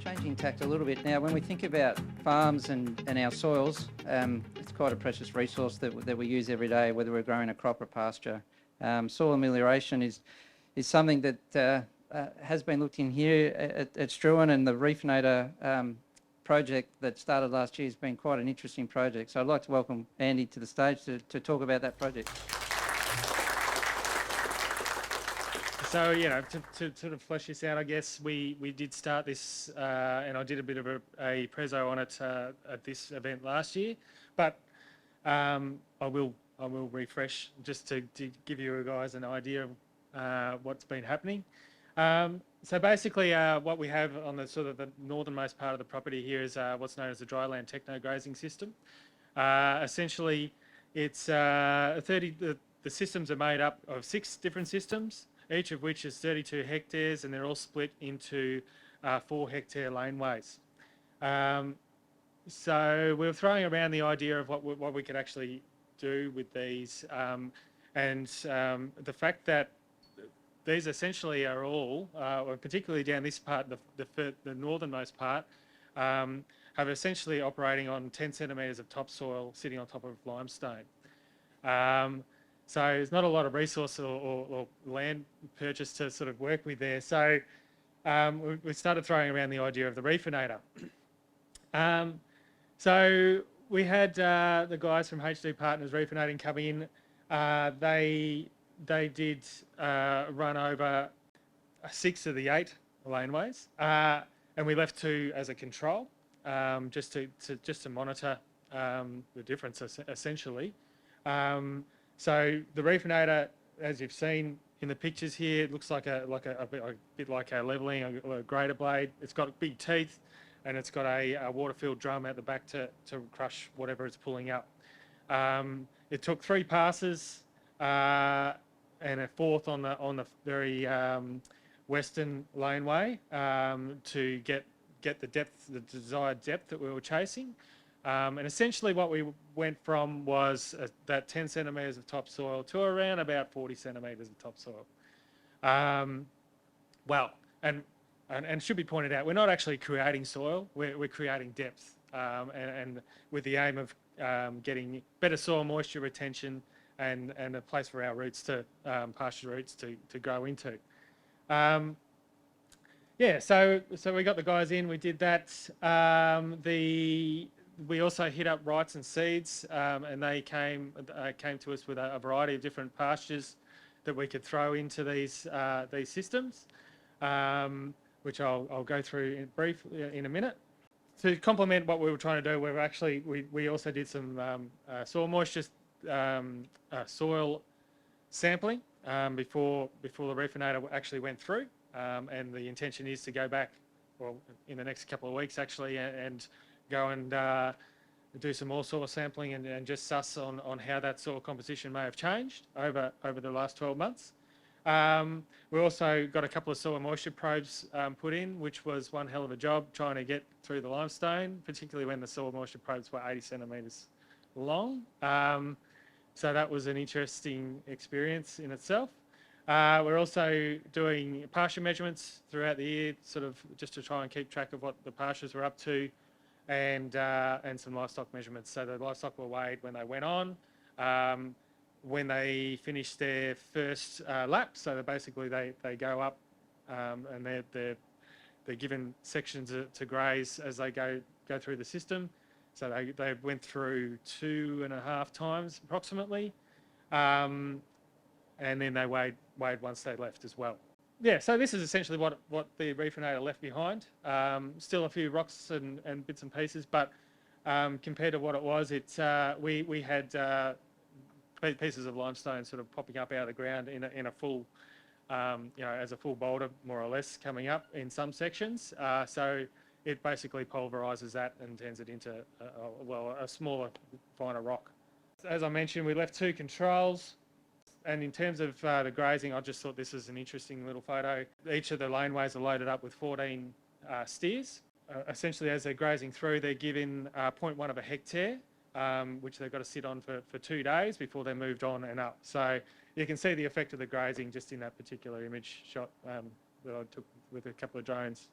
Changing tact a little bit now, when we think about farms and our soils, it's quite a precious resource that we use every day, whether we're growing a crop or pasture. Soil amelioration is something that has been looked in here at Struan, and the Reefinator project that started last year has been quite an interesting project. So I'd like to welcome Andy to the stage to talk about that project. So, to sort of flesh this out, I guess we did start this, and I did a bit of a prezzo on it at this event last year. But I will refresh just to give you guys an idea of what's been happening. So basically, what we have on the sort of the northernmost part of the property here is what's known as the dryland techno grazing system. Essentially, it's the systems are made up of 6 different systems, each of which is 32 hectares, and they're all split into 4-hectare laneways. So we were throwing around the idea of what we could actually do with these, and the fact that these essentially are all, particularly down this part, the northernmost part, have essentially operating on 10 centimetres of topsoil sitting on top of limestone. So there's not a lot of resource or land purchase to sort of work with there. So we started throwing around the idea of the Reefinator. So we had the guys from HD Partners Reefinating come in. They did run over 6 of the 8 laneways, and we left 2 as a control, just to monitor the difference essentially. So the Reefinator, as you've seen in the pictures here, it looks like a bit like a levelling, a grater blade. It's got big teeth, and it's got a water-filled drum at the back to crush whatever it's pulling up. It took 3 passes and a 4th on the very western laneway to get the depth, the desired depth that we were chasing. And essentially what we went from was that 10 centimetres of topsoil to around about 40 centimetres of topsoil. Well, and should be pointed out, we're not actually creating soil, we're creating depth, and with the aim of getting better soil moisture retention and a place for our roots to, pasture roots to grow into. Yeah, so we got the guys in, we did that. We also hit up Wrights and Seeds, and they came to us with a variety of different pastures that we could throw into these systems, which I'll go through in a minute. To complement what we were trying to do, we also did some soil moisture soil sampling before the Reefinator actually went through, and the intention is to go back, well, in the next couple of weeks actually, and go and do some more soil sampling and just suss on how that soil composition may have changed over the last 12 months. We also got a couple of soil moisture probes put in, which was one hell of a job trying to get through the limestone, particularly when the soil moisture probes were 80 centimetres long. So that was an interesting experience in itself. We're also doing pasture measurements throughout the year, sort of just to try and keep track of what the pastures were up to, and some livestock measurements. So the livestock were weighed when they went on, when they finished their first lap. So basically they go up, and they're given sections to graze as they go through the system. So they went through 2.5 times approximately, and then they weighed once they left as well. Yeah, so this is essentially what the Reefinator left behind. Still a few rocks and bits and pieces, but compared to what it was, we had pieces of limestone sort of popping up out of the ground in a full, as a full boulder more or less coming up in some sections. So it basically pulverises that and turns it into a smaller, finer rock. As I mentioned, we left 2 controls. And in terms of the grazing, I just thought this was an interesting little photo. Each of the laneways are loaded up with 14 steers. Essentially, as they're grazing through, they're given 0.1 of a hectare, which they've got to sit on for 2 days before they're moved on and up. So you can see the effect of the grazing just in that particular image shot that I took with a couple of drones.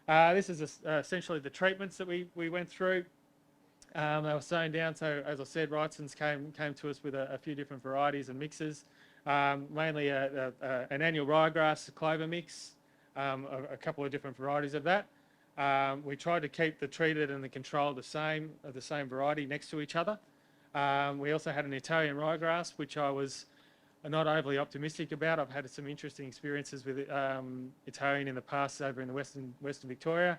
This is essentially the treatments that we went through. They were sown down, so as I said, Wrightson's came to us with a few different varieties and mixes, mainly an annual ryegrass clover mix, a couple of different varieties of that. We tried to keep the treated and the control the same variety next to each other. We also had an Italian ryegrass, which I was not overly optimistic about. I've had some interesting experiences with Italian in the past over in the Western Victoria.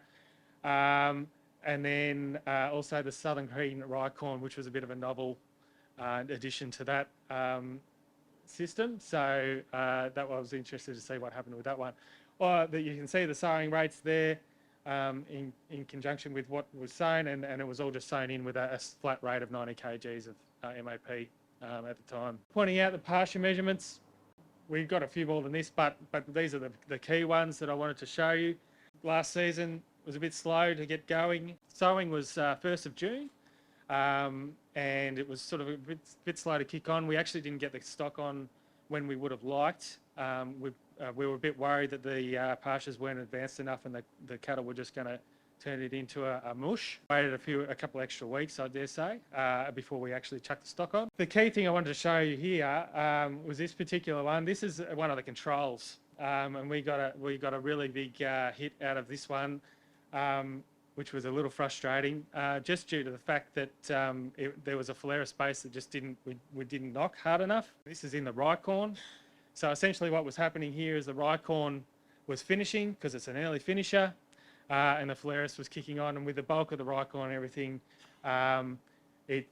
And then also the Southern Green rye corn, which was a bit of a novel addition to that system. So that was interested to see what happened with that one. You can see the sowing rates there in conjunction with what was sown, and it was all just sown in with a flat rate of 90 kgs of MAP at the time. Pointing out the pasture measurements, we've got a few more than this, but these are the key ones that I wanted to show you. Last season was a bit slow to get going. Sowing was 1st of June, and it was sort of a bit slow to kick on. We actually didn't get the stock on when we would have liked. We were a bit worried that the pastures weren't advanced enough and the cattle were just going to turn it into a mush. Waited a couple extra weeks, I dare say, before we actually chucked the stock on. The key thing I wanted to show you here was this particular one. This is one of the controls, and we got a really big hit out of this one, which was a little frustrating, just due to the fact that there was a phalaris base that just we didn't knock hard enough. This is in the rye corn. So essentially what was happening here is the rye corn was finishing, because it's an early finisher, and the phalaris was kicking on, and with the bulk of the rye corn and everything, it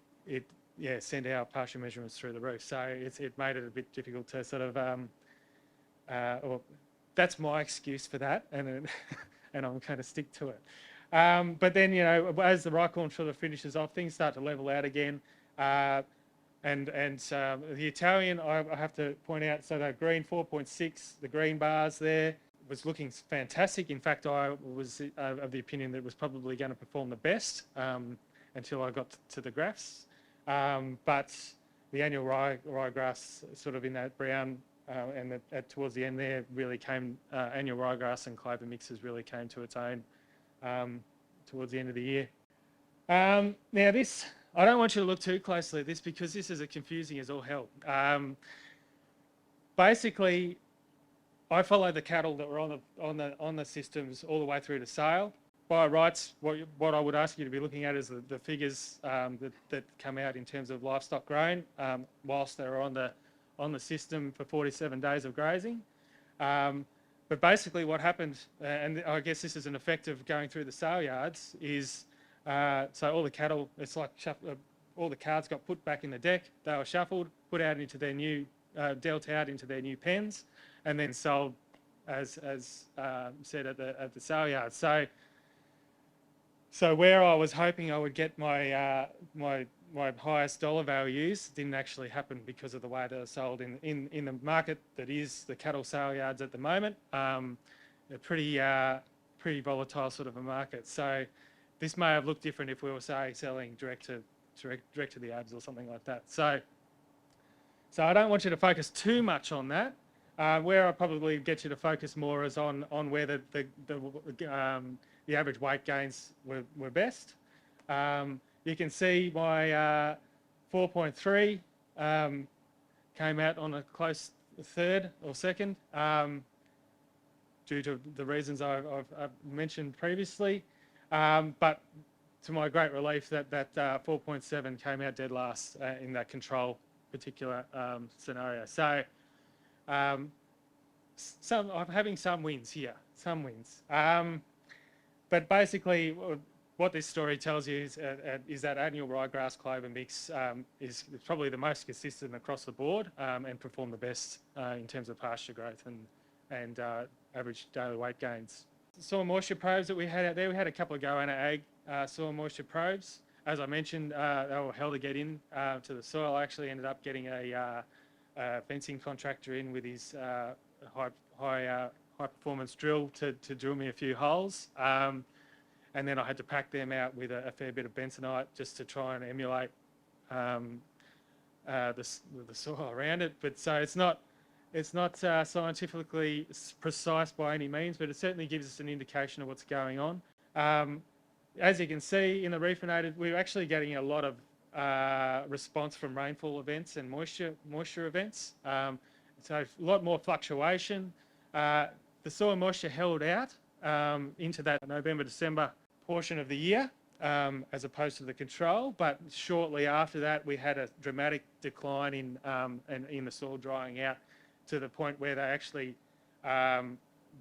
sent our pasture measurements through the roof. So it made it a bit difficult to sort of, or that's my excuse for that, and and I'm going to stick to it. But then, as the rye corn sort of finishes off, things start to level out again. And the Italian, I have to point out, so the green 4.6, the green bars there, was looking fantastic. In fact, I was of the opinion that it was probably going to perform the best until I got to the graphs. But the annual ryegrass, sort of in that brown, and towards the end there, really came, annual ryegrass and clover mixes really came to its own towards the end of the year. Now this, I don't want you to look too closely at this because this is confusing as all hell. Basically, I follow the cattle that were on the systems all the way through to sale. By rights, what I would ask you to be looking at is the figures that come out in terms of livestock grown whilst they're on the system for 47 days of grazing. But basically what happened, and I guess this is an effect of going through the sale yards, is so all the cattle, it's like all the cards got put back in the deck, they were shuffled, put out into their new, dealt out into their new pens, and then sold as said at the sale yard. So where I was hoping I would get my my highest dollar values didn't actually happen because of the way they're sold in the market that is the cattle sale yards at the moment. A pretty volatile sort of a market. So this may have looked different if we were, say, selling direct to the ABS or something like that. So I don't want you to focus too much on that. Where I probably get you to focus more is on where the average weight gains were best. You can see my 4.3 came out on a close third or second due to the reasons I've mentioned previously. But to my great relief, that 4.7 came out dead last in that control particular scenario. So I'm having some wins here, some wins. But basically, what this story tells you is that annual ryegrass clover mix is probably the most consistent across the board and performed the best in terms of pasture growth and average daily weight gains. Soil moisture probes that we had out there, we had a couple of Goanna Ag soil moisture probes. As I mentioned, they were hell to get in to the soil. I actually ended up getting a fencing contractor in with his high performance drill to drill me a few holes. And then I had to pack them out with a fair bit of bentonite just to try and emulate the soil around it. But so it's not It's not scientifically precise by any means, but it certainly gives us an indication of what's going on. As you can see in the reefinated, we're actually getting a lot of response from rainfall events and moisture events. So a lot more fluctuation. The soil moisture held out into that November, December portion of the year as opposed to the control, but shortly after that we had a dramatic decline in the soil drying out to the point where they actually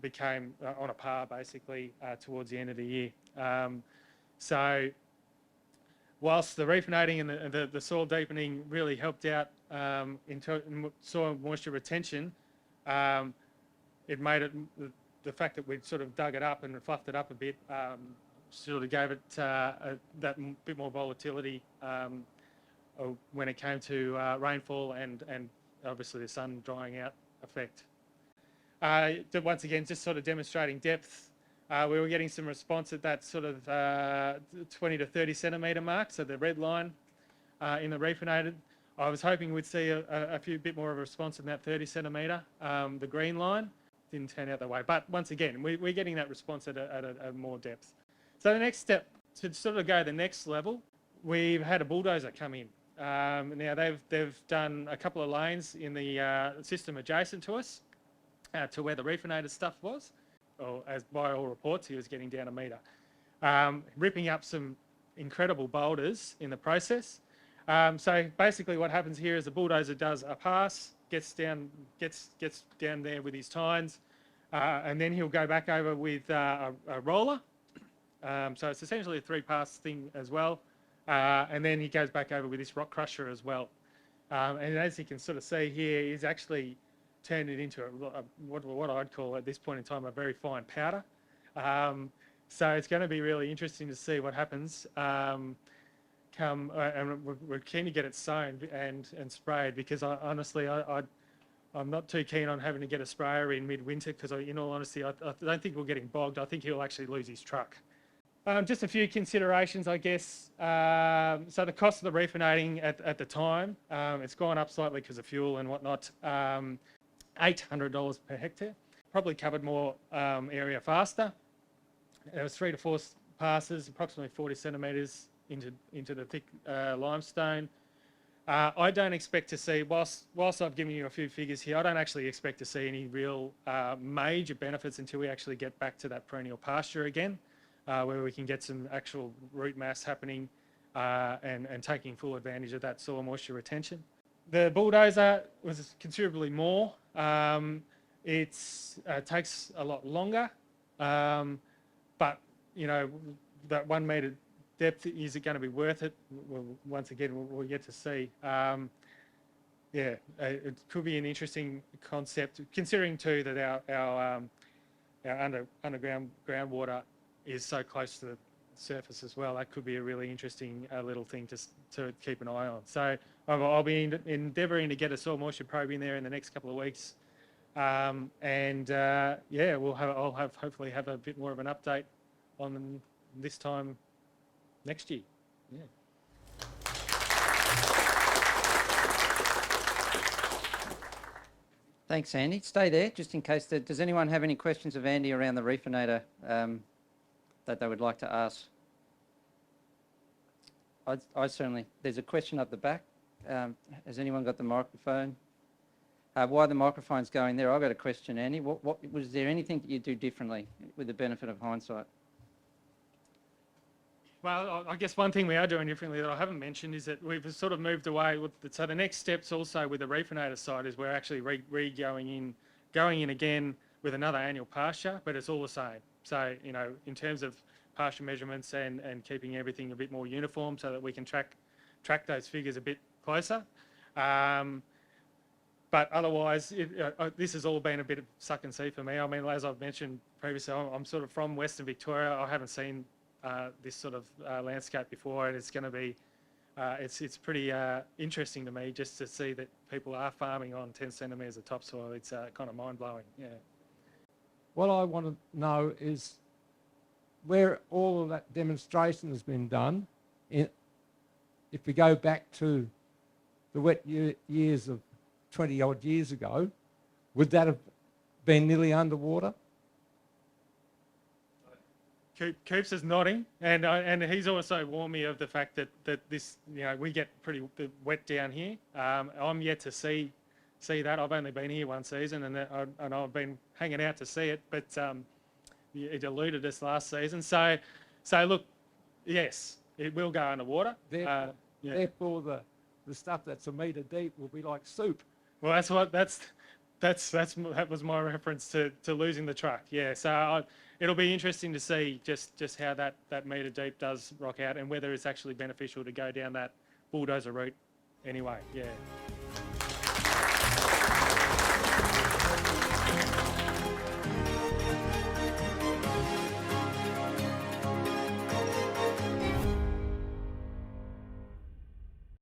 became on a par basically towards the end of the year. So whilst the reefinating and the soil deepening really helped out in soil moisture retention, it made it, the fact that we'd sort of dug it up and fluffed it up a bit sort of gave it that bit more volatility when it came to rainfall and obviously the sun drying out effect. Once again, just sort of demonstrating depth. We were getting some response at that sort of 20 to 30 centimetre mark, so the red line in the reefinated. I was hoping we'd see a bit more of a response in that 30 centimetre. The green line didn't turn out that way, but once again, we're getting that response at a more depth. So the next step, to sort of go the next level, we've had a bulldozer come in. Now they've done a couple of lanes in the system adjacent to us, to where the reefinated stuff was. Or as by all reports, he was getting down a metre, ripping up some incredible boulders in the process. So basically what happens here is the bulldozer does a pass, gets down there with his tines, and then he'll go back over with a roller. So it's essentially a 3-pass thing as well. And then he goes back over with this rock crusher as well. And as you can sort of see here, he's actually turned it into what I'd call at this point in time a very fine powder. So it's going to be really interesting to see what happens. And we're keen to get it sown and sprayed, because honestly I'm not too keen on having to get a sprayer in midwinter, because in all honesty I don't think we're getting bogged. I think he'll actually lose his truck. Just a few considerations, I guess. So the cost of the reefinating at the time, it's gone up slightly because of fuel and whatnot. $800 per hectare. Probably covered more area faster. There was 3 to 4 passes, approximately 40 centimetres into the thick limestone. I don't expect to see, whilst I've given you a few figures here, I don't actually expect to see any real major benefits until we actually get back to that perennial pasture again, where we can get some actual root mass happening and taking full advantage of that soil moisture retention. The bulldozer was considerably more. It takes a lot longer, but you know, that 1 metre depth, is it going to be worth it? Well, once again, we'll get to see. Yeah, it could be an interesting concept, considering too that our underground groundwater is so close to the surface as well. That could be a really interesting little thing to keep an eye on. So I'll be endeavouring to get a soil moisture probe in there in the next couple of weeks, and yeah, I'll hopefully have a bit more of an update on this time next year. Yeah. Thanks, Andy. Stay there, just in case. Does anyone have any questions of Andy around the reefinator that they would like to ask? I certainly. There's a question up the back. Has anyone got the microphone? While the microphone's going there, I've got a question, Andy. What was there anything that you do differently with the benefit of hindsight? Well, I guess one thing we are doing differently that I haven't mentioned is that we've sort of moved away. So the next steps also with the reefinator side is we're actually going in again with another annual pasture, but it's all the same. So, you know, in terms of pasture measurements and keeping everything a bit more uniform so that we can track those figures a bit closer. But otherwise, this has all been a bit of suck and see for me. I mean, as I've mentioned previously, I'm sort of from Western Victoria. I haven't seen this sort of landscape before, and it's going to be, it's pretty interesting to me just to see that people are farming on 10 centimetres of topsoil. It's kind of mind-blowing, yeah. What I want to know is where all of that demonstration has been done. If we go back to the wet years of 20 odd years ago, would that have been nearly underwater? Coops is nodding, and he's also warned me of the fact that this, we get pretty wet down here. I'm yet to see that. I've only been here one season, and I've been hanging out to see it, but it eluded us last season. So look, yes, it will go underwater. Therefore, Yeah. therefore the stuff that's a metre deep will be like soup. Well, that was my reference to losing the truck. Yeah, so it'll be interesting to see just how that metre deep does rock out, and whether it's actually beneficial to go down that bulldozer route anyway. Yeah.